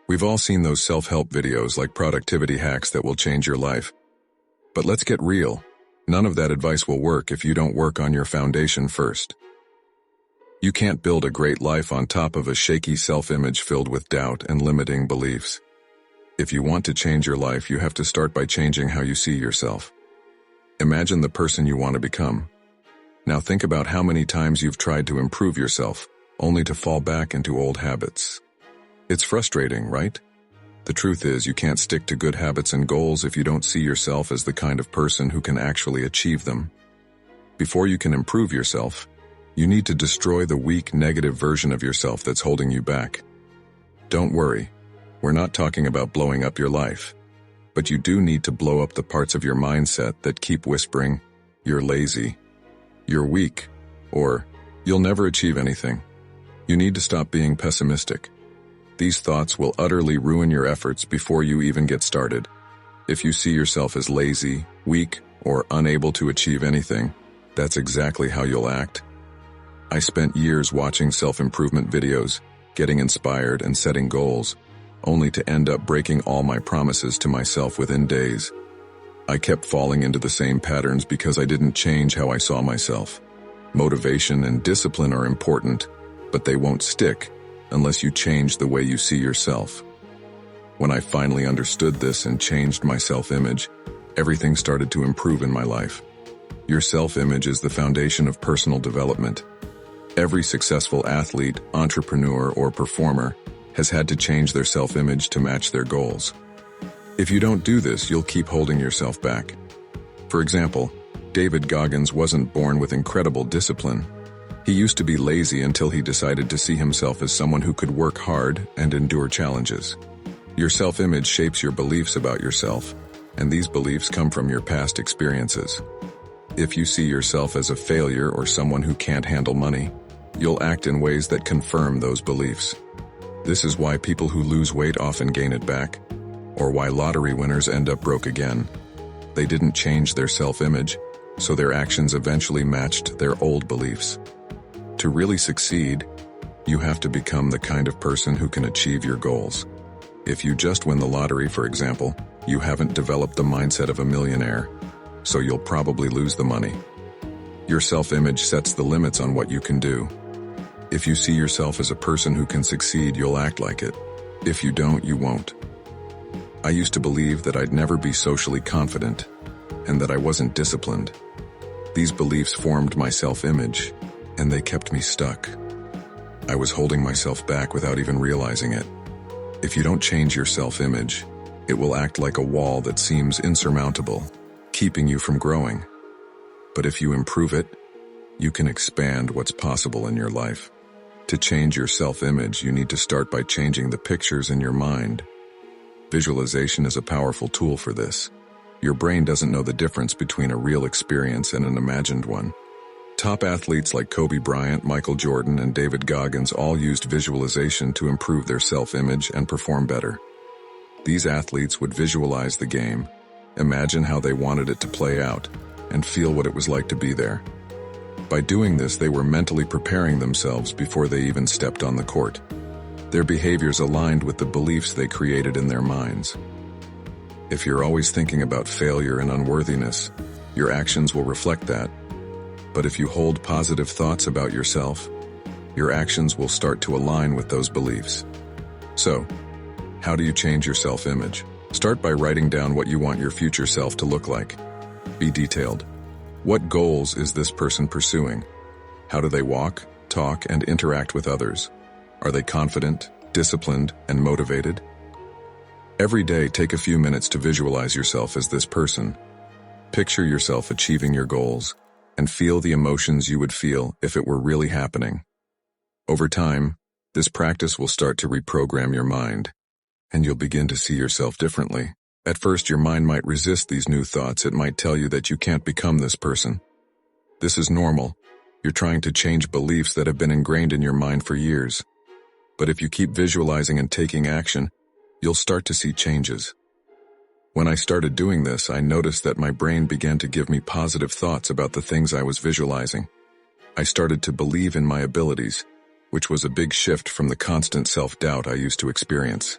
We've all seen those self-help videos like productivity hacks that will change your life. But let's get real. None of that advice will work if you don't work on your foundation first. You can't build a great life on top of a shaky self-image filled with doubt and limiting beliefs. If you want to change your life, you have to start by changing how you see yourself. Imagine the person you want to become. Now think about how many times you've tried to improve yourself, only to fall back into old habits. It's frustrating, right? The truth is, you can't stick to good habits and goals if you don't see yourself as the kind of person who can actually achieve them. Before you can improve yourself, you need to destroy the weak, negative version of yourself that's holding you back. Don't worry, we're not talking about blowing up your life. But you do need to blow up the parts of your mindset that keep whispering, "You're lazy," "You're weak," or "You'll never achieve anything." You need to stop being pessimistic. These thoughts will utterly ruin your efforts before you even get started. If you see yourself as lazy, weak, or unable to achieve anything, that's exactly how you'll act. I spent years watching self-improvement videos, getting inspired and setting goals, only to end up breaking all my promises to myself within days. I kept falling into the same patterns because I didn't change how I saw myself. Motivation and discipline are important, but they won't stick unless you change the way you see yourself. When I finally understood this and changed my self-image, everything started to improve in my life. Your self-image is the foundation of personal development. Every successful athlete, entrepreneur, or performer has had to change their self-image to match their goals. If you don't do this, you'll keep holding yourself back. For example, David Goggins wasn't born with incredible discipline. He used to be lazy until he decided to see himself as someone who could work hard and endure challenges. Your self-image shapes your beliefs about yourself, and these beliefs come from your past experiences. If you see yourself as a failure or someone who can't handle money, you'll act in ways that confirm those beliefs. This is why people who lose weight often gain it back, or why lottery winners end up broke again. They didn't change their self-image, so their actions eventually matched their old beliefs. To really succeed, you have to become the kind of person who can achieve your goals. If you just win the lottery, for example, you haven't developed the mindset of a millionaire, so you'll probably lose the money. Your self-image sets the limits on what you can do. If you see yourself as a person who can succeed, you'll act like it. If you don't, you won't. I used to believe that I'd never be socially confident, and that I wasn't disciplined. These beliefs formed my self-image, and they kept me stuck. I was holding myself back without even realizing it. If you don't change your self-image, it will act like a wall that seems insurmountable, keeping you from growing. But if you improve it, you can expand what's possible in your life. To change your self-image, you need to start by changing the pictures in your mind. Visualization is a powerful tool for this. Your brain doesn't know the difference between a real experience and an imagined one. Top athletes like Kobe Bryant, Michael Jordan, and David Goggins all used visualization to improve their self-image and perform better. These athletes would visualize the game, imagine how they wanted it to play out, and feel what it was like to be there. By doing this, they were mentally preparing themselves before they even stepped on the court. Their behaviors aligned with the beliefs they created in their minds. If you're always thinking about failure and unworthiness, your actions will reflect that. But if you hold positive thoughts about yourself, your actions will start to align with those beliefs. So, how do you change your self-image? Start by writing down what you want your future self to look like. Be detailed. What goals is this person pursuing? How do they walk, talk, and interact with others? Are they confident, disciplined, and motivated? Every day, take a few minutes to visualize yourself as this person. Picture yourself achieving your goals, and feel the emotions you would feel if it were really happening. Over time, this practice will start to reprogram your mind, and you'll begin to see yourself differently. At first, your mind might resist these new thoughts. It might tell you that you can't become this person. This is normal. You're trying to change beliefs that have been ingrained in your mind for years. But if you keep visualizing and taking action, you'll start to see changes. When I started doing this, I noticed that my brain began to give me positive thoughts about the things I was visualizing. I started to believe in my abilities, which was a big shift from the constant self-doubt I used to experience.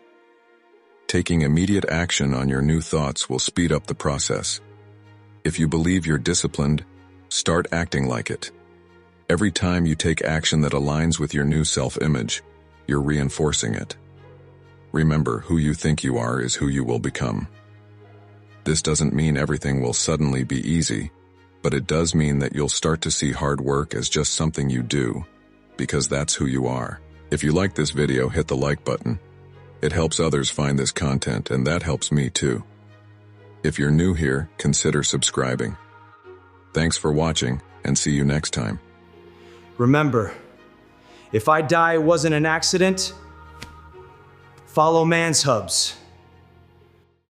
Taking immediate action on your new thoughts will speed up the process. If you believe you're disciplined, start acting like it. Every time you take action that aligns with your new self-image, you're reinforcing it. Remember, who you think you are is who you will become. This doesn't mean everything will suddenly be easy, but it does mean that you'll start to see hard work as just something you do, because that's who you are. If you like this video, hit the like button. It helps others find this content, and that helps me too. If you're new here, consider subscribing. Thanks for watching, and see you next time. Remember, if I die it wasn't an accident, follow man's hubs.